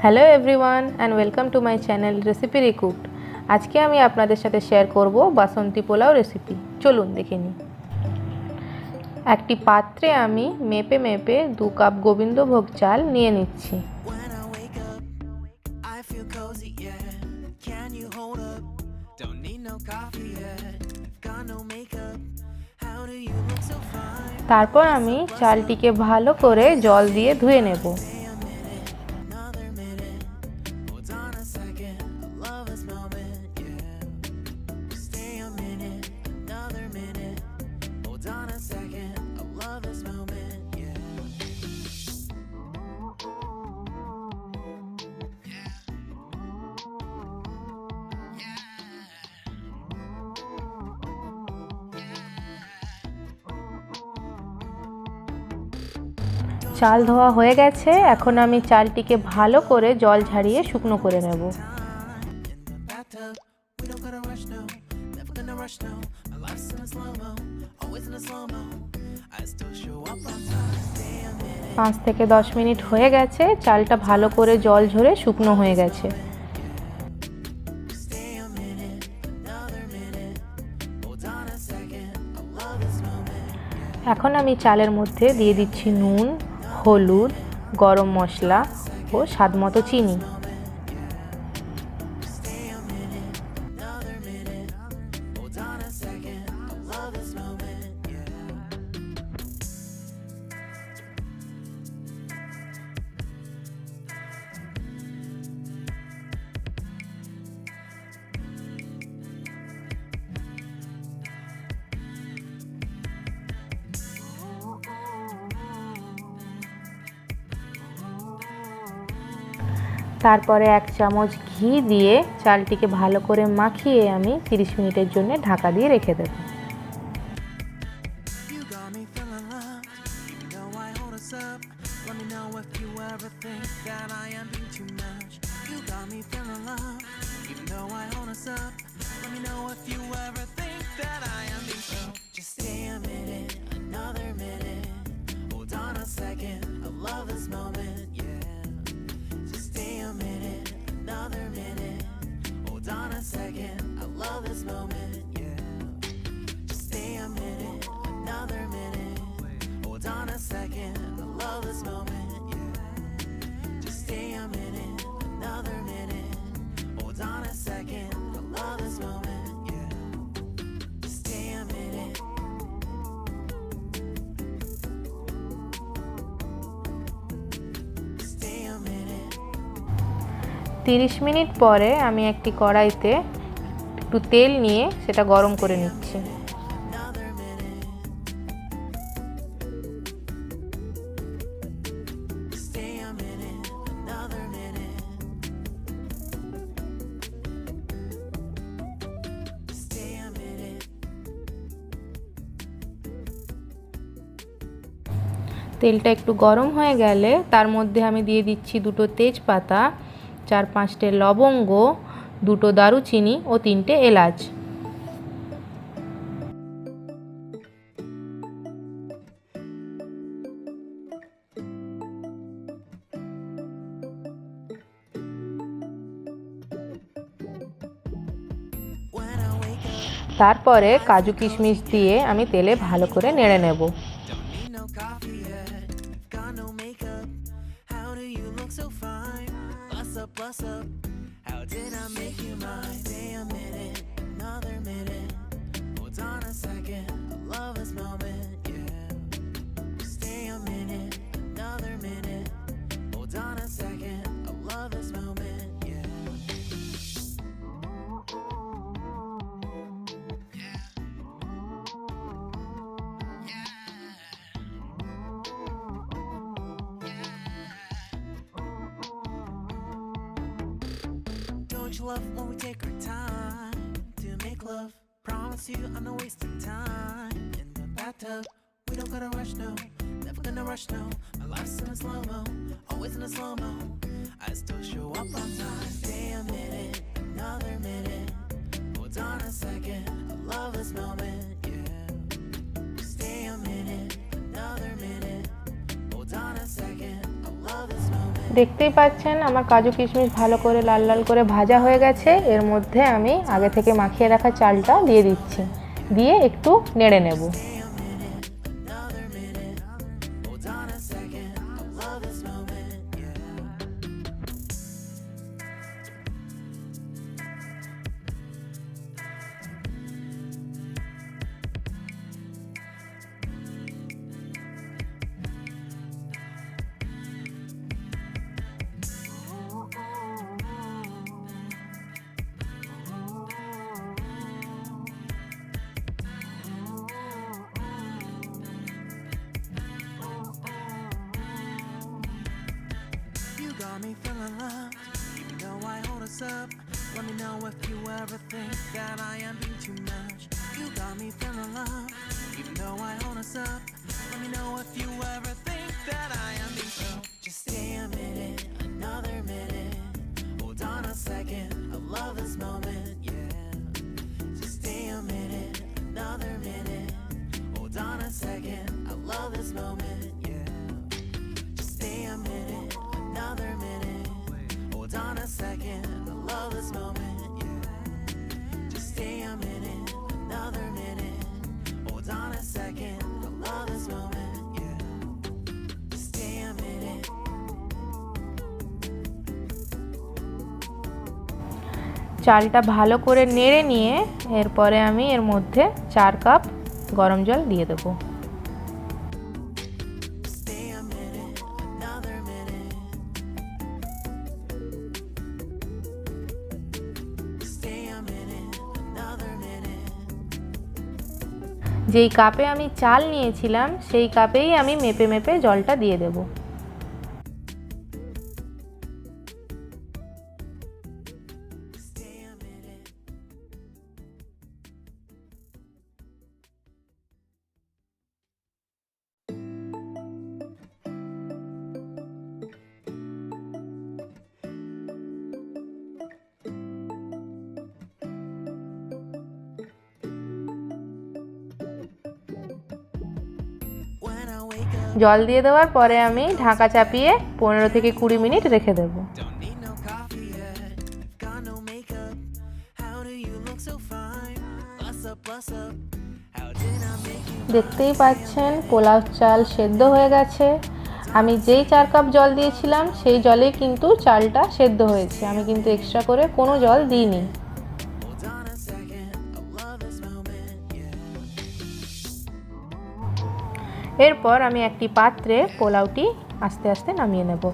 Hello everyone and welcome to my channel recipe recooked. আজকে আমি আপনাদের সাথে শেয়ার করব বাসন্তী পোলাও রেসিপি। চলুন দেখে নিই। একটি পাত্রে আমি মেপে 2 কাপ গোবিন্দভোগ চাল নিয়ে নিচ্ছি। তারপর আমি চালটিকে ভালো করে জল দিয়ে ধুয়ে নেব। চাল ধোয়া হয়ে গেছে, এখন আমি চালটিকে ভালো করে জল ঝরিয়ে শুকনো করে নেব। পাঁচ থেকে 10 মিনিট হয়ে গেছে, চালটা ভালো করে জল ঝরে শুকনো হয়ে গেছে। এখন আমি চালের মধ্যে দিয়ে দিচ্ছি নুন, হলুদ, গরম মশলা ও স্বাদমতো চিনি। তারপরে 1 চামচ ঘি দিয়ে চালটিকে ভালো করে মাখিয়ে আমি 30 মিনিটের জন্য ঢাকা দিয়ে রেখে দেব। তিরিশ মিনিট পরে আমি একটি কড়াইতে একটু তেল নিয়ে সেটা গরম করে নিচ্ছি। তেলটা একটু গরম হয়ে গেলে তার মধ্যে আমি দিয়ে দিচ্ছি 2টো তেজপাতা, 4-5টে লবঙ্গ, 2টো দারুচিনি ও 3টে এলাচ। তারপরে কাজু কিশমিশ দিয়ে আমি তেলে ভালো করে নেড়ে নেব। Love when we take our time to make love. Promise you I'm not wasting time in the bathtub. We don't gotta rush, no. Never gonna rush, no. My life's in a slow-mo, always in a slow-mo. I still show up on time. Stay a minute, another minute. Hold on a second, I love this moment, yeah. Stay a minute, another minute. Hold on a second, I love this moment. দেখতেই পাচ্ছেন আমার কাজু কিশমিশ ভালো করে লাল লাল করে ভাজা হয়ে গেছে। এর মধ্যে আমি আগে থেকে মাখিয়ে রাখা চালটা দিয়ে দিচ্ছি, দিয়ে একটু নেড়ে নেব। Got me feeling loved, even though I hold us up. Let me know if you ever think that I am being too much. You got me feeling loved, even though I hold us up. Let me know if you ever think that I am being so. Just stay a minute, another minute. Hold on a second, I love this moment, yeah. Just stay a minute, another minute. Hold on a second, I love this moment, yeah. Just stay a minute. Another minute, hold on a second, I love this moment, yeah. Just stay a minute, another minute, hold on a second, I love this moment, yeah. Just stay a minute. চালটা ভালো করে নেড়ে নিয়ে এরপরে আমি এর মধ্যে 4 cup গরম জল দিয়ে দেব। যেই কাপে আমি চাল নিয়েছিলাম সেই কাপেই আমি মেপে মেপে জলটা দিয়ে দেব। জল দিয়ে দেওয়ার পরে আমি ঢাকা চাপিয়ে 15 থেকে 20 মিনিট রেখে দেব। দেখতেই পাচ্ছেন পোলাও চাল সেদ্ধ হয়ে গেছে। আমি যেই 4 কাপ জল দিয়েছিলাম সেই জলেই কিন্তু চালটা সেদ্ধ হয়েছে, আমি কিন্তু এক্সট্রা করে কোনো জল দিইনি। এরপর আমি একটি পাত্রে পোলাওটি আস্তে আস্তে নামিয়ে নেব।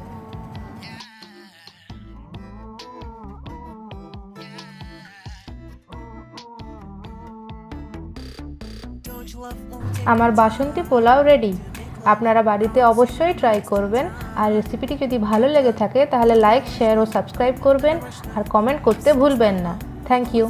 আমার বাসন্তী পোলাও রেডি। আপনারা বাড়িতে অবশ্যই ট্রাই করবেন। আর রেসিপিটি যদি ভালো লেগে থাকে তাহলে লাইক, শেয়ার ও সাবস্ক্রাইব করবেন আর কমেন্ট করতে ভুলবেন না। Thank you.